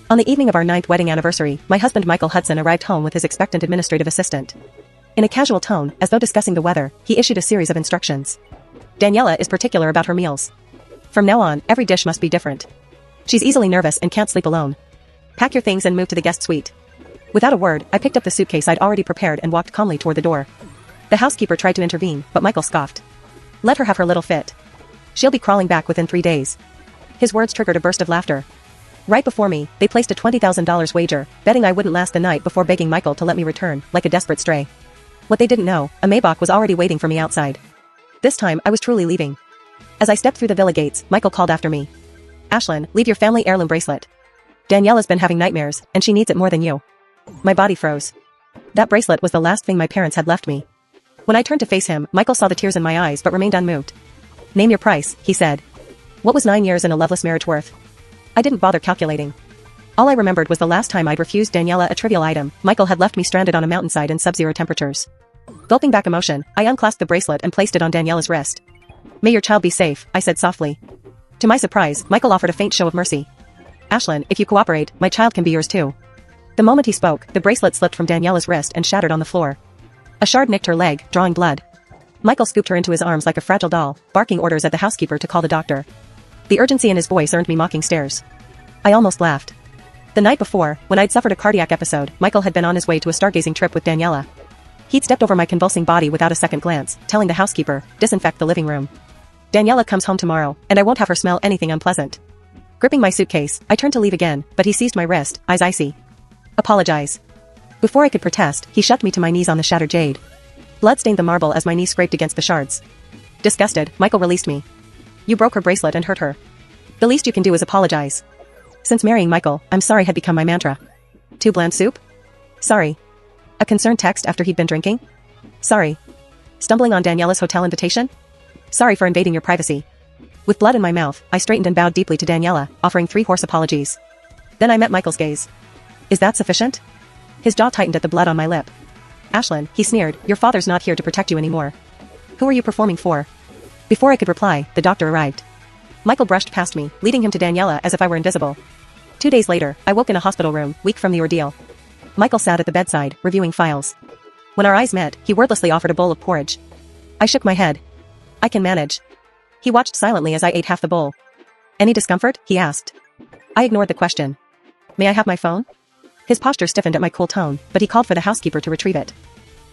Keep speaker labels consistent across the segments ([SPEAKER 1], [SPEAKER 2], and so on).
[SPEAKER 1] On the evening of our 9th wedding anniversary, my husband Michael Hudson arrived home with his expectant administrative assistant. In a casual tone, as though discussing the weather, he issued a series of instructions. Daniela is particular about her meals. From now on, every dish must be different. She's easily nervous and can't sleep alone. Pack your things and move to the guest suite. Without a word, I picked up the suitcase I'd already prepared and walked calmly toward the door. The housekeeper tried to intervene, but Michael scoffed. Let her have her little fit. She'll be crawling back within 3 days. His words triggered a burst of laughter. Right before me, they placed a $20,000 wager, betting I wouldn't last the night before begging Michael to let me return, like a desperate stray. What they didn't know, a Maybach was already waiting for me outside. This time, I was truly leaving. As I stepped through the villa gates, Michael called after me. Ashlyn, leave your family heirloom bracelet. Daniela's been having nightmares, and she needs it more than you. My body froze. That bracelet was the last thing my parents had left me. When I turned to face him, Michael saw the tears in my eyes but remained unmoved. Name your price, he said. What was 9 years in a loveless marriage worth? I didn't bother calculating. All I remembered was the last time I'd refused Daniela a trivial item. Michael had left me stranded on a mountainside in sub-zero temperatures. Gulping back emotion, I unclasped the bracelet and placed it on Daniela's wrist. May your child be safe, I said softly. To my surprise, Michael offered a faint show of mercy. Ashlyn, if you cooperate, my child can be yours too. The moment he spoke, the bracelet slipped from Daniela's wrist and shattered on the floor. A shard nicked her leg, drawing blood. Michael scooped her into his arms like a fragile doll, barking orders at the housekeeper to call the doctor. The urgency in his voice earned me mocking stares. I almost laughed. The night before, when I'd suffered a cardiac episode, Michael had been on his way to a stargazing trip with Daniela. He'd stepped over my convulsing body without a second glance, telling the housekeeper, disinfect the living room. Daniela comes home tomorrow, and I won't have her smell anything unpleasant. Gripping my suitcase, I turned to leave again, but he seized my wrist, eyes icy. Apologize. Before I could protest, he shoved me to my knees on the shattered jade. Blood stained the marble as my knee scraped against the shards. Disgusted, Michael released me. You broke her bracelet and hurt her. The least you can do is apologize. Since marrying Michael, I'm sorry had become my mantra. Too bland soup? Sorry. A concerned text after he'd been drinking? Sorry. Stumbling on Daniela's hotel invitation? Sorry for invading your privacy. With blood in my mouth, I straightened and bowed deeply to Daniela, offering 3 hoarse apologies. Then I met Michael's gaze. Is that sufficient? His jaw tightened at the blood on my lip. Ashlyn, he sneered, your father's not here to protect you anymore. Who are you performing for? Before I could reply, the doctor arrived. Michael brushed past me, leading him to Daniela as if I were invisible. 2 days later, I woke in a hospital room, weak from the ordeal. Michael sat at the bedside, reviewing files. When our eyes met, he wordlessly offered a bowl of porridge. I shook my head. I can manage. He watched silently as I ate half the bowl. Any discomfort? He asked. I ignored the question. May I have my phone? His posture stiffened at my cool tone, but he called for the housekeeper to retrieve it.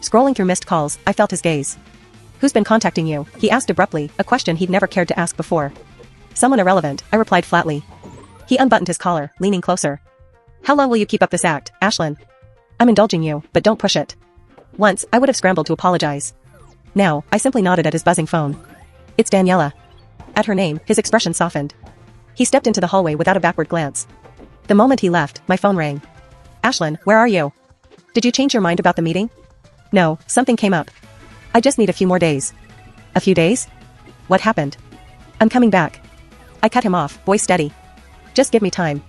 [SPEAKER 1] Scrolling through missed calls, I felt his gaze. Who's been contacting you? He asked abruptly, a question he'd never cared to ask before. Someone irrelevant, I replied flatly. He unbuttoned his collar, leaning closer. How long will you keep up this act, Ashlyn? I'm indulging you, but don't push it. Once, I would have scrambled to apologize. Now, I simply nodded at his buzzing phone. It's Daniela. At her name, his expression softened. He stepped into the hallway without a backward glance. The moment he left, my phone rang. Ashlyn, where are you? Did you change your mind about the meeting? No, something came up. I just need a few more days. A few days? What happened? I'm coming back. I cut him off, voice steady. Just give me time.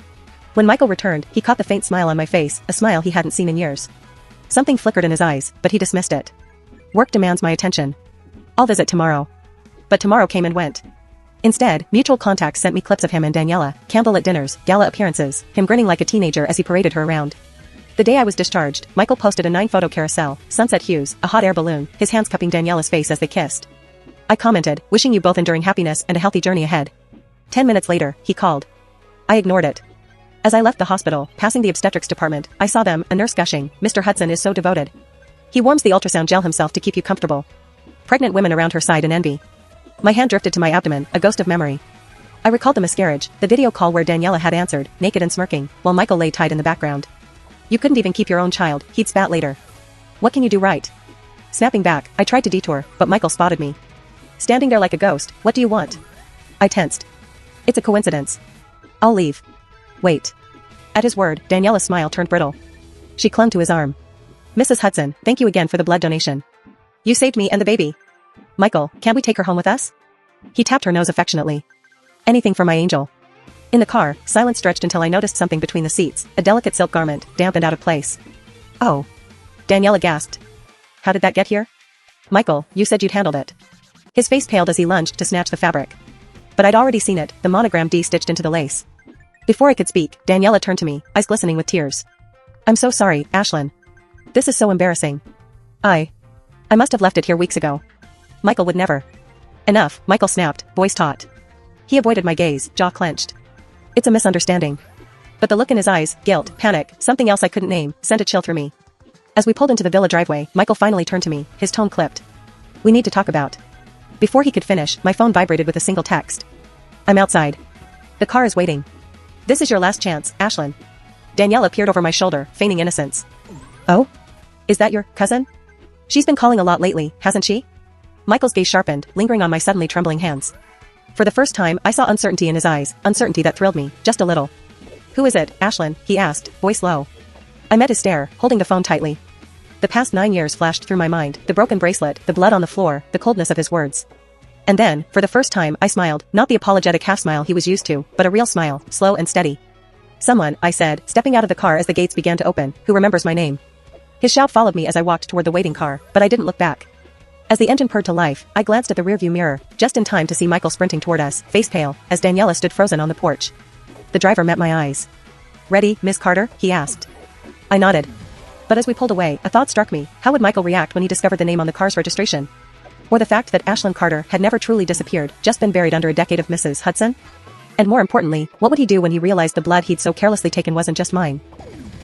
[SPEAKER 1] When Michael returned, he caught the faint smile on my face, a smile he hadn't seen in years. Something flickered in his eyes, but he dismissed it. Work demands my attention. I'll visit tomorrow. But tomorrow came and went. Instead, mutual contacts sent me clips of him and Daniela, candlelit dinners, gala appearances, him grinning like a teenager as he paraded her around. The day I was discharged, Michael posted a 9-photo carousel, sunset hues, a hot air balloon, his hands cupping Daniela's face as they kissed. I commented, wishing you both enduring happiness and a healthy journey ahead. 10 minutes later, he called. I ignored it. As I left the hospital, passing the obstetrics department, I saw them, a nurse gushing, Mr. Hudson is so devoted. He warms the ultrasound gel himself to keep you comfortable. Pregnant women around her side in envy. My hand drifted to my abdomen, a ghost of memory. I recalled the miscarriage, the video call where Daniela had answered, naked and smirking, while Michael lay tied in the background. You couldn't even keep your own child, he'd spat later. What can you do right? Snapping back, I tried to detour, but Michael spotted me. Standing there like a ghost, what do you want? I tensed. It's a coincidence. I'll leave. Wait. At his word, Daniela's smile turned brittle. She clung to his arm. Mrs. Hudson, thank you again for the blood donation. You saved me and the baby. Michael, can't we take her home with us? He tapped her nose affectionately. Anything for my angel. In the car, silence stretched until I noticed something between the seats, a delicate silk garment, damp and out of place. Oh. Daniela gasped. How did that get here? Michael, you said you'd handled it. His face paled as he lunged to snatch the fabric. But I'd already seen it, the monogram D stitched into the lace. Before I could speak, Daniela turned to me, eyes glistening with tears. I'm so sorry, Ashlyn. This is so embarrassing. I must have left it here weeks ago. Michael would never. Enough, Michael snapped, voice taut. He avoided my gaze, jaw clenched. It's a misunderstanding. But the look in his eyes, guilt, panic, something else I couldn't name, sent a chill through me. As we pulled into the villa driveway, Michael finally turned to me, his tone clipped. We need to talk about. Before he could finish, my phone vibrated with a single text. I'm outside. The car is waiting. This is your last chance, Ashlyn. Daniela peered over my shoulder, feigning innocence. Oh? Is that your cousin? She's been calling a lot lately, hasn't she? Michael's gaze sharpened, lingering on my suddenly trembling hands. For the first time, I saw uncertainty in his eyes, uncertainty that thrilled me, just a little. Who is it, Ashlyn? He asked, voice low. I met his stare, holding the phone tightly. The past 9 years flashed through my mind, the broken bracelet, the blood on the floor, the coldness of his words. And then, for the first time, I smiled, not the apologetic half-smile he was used to, but a real smile, slow and steady. Someone, I said, stepping out of the car as the gates began to open, who remembers my name. His shout followed me as I walked toward the waiting car, but I didn't look back. As the engine purred to life, I glanced at the rearview mirror, just in time to see Michael sprinting toward us, face pale, as Daniela stood frozen on the porch. The driver met my eyes. Ready, Miss Carter? He asked. I nodded. But as we pulled away, a thought struck me. How would Michael react when he discovered the name on the car's registration? Or the fact that Ashlyn Carter had never truly disappeared, just been buried under a decade of Mrs. Hudson? And more importantly, what would he do when he realized the blood he'd so carelessly taken wasn't just mine?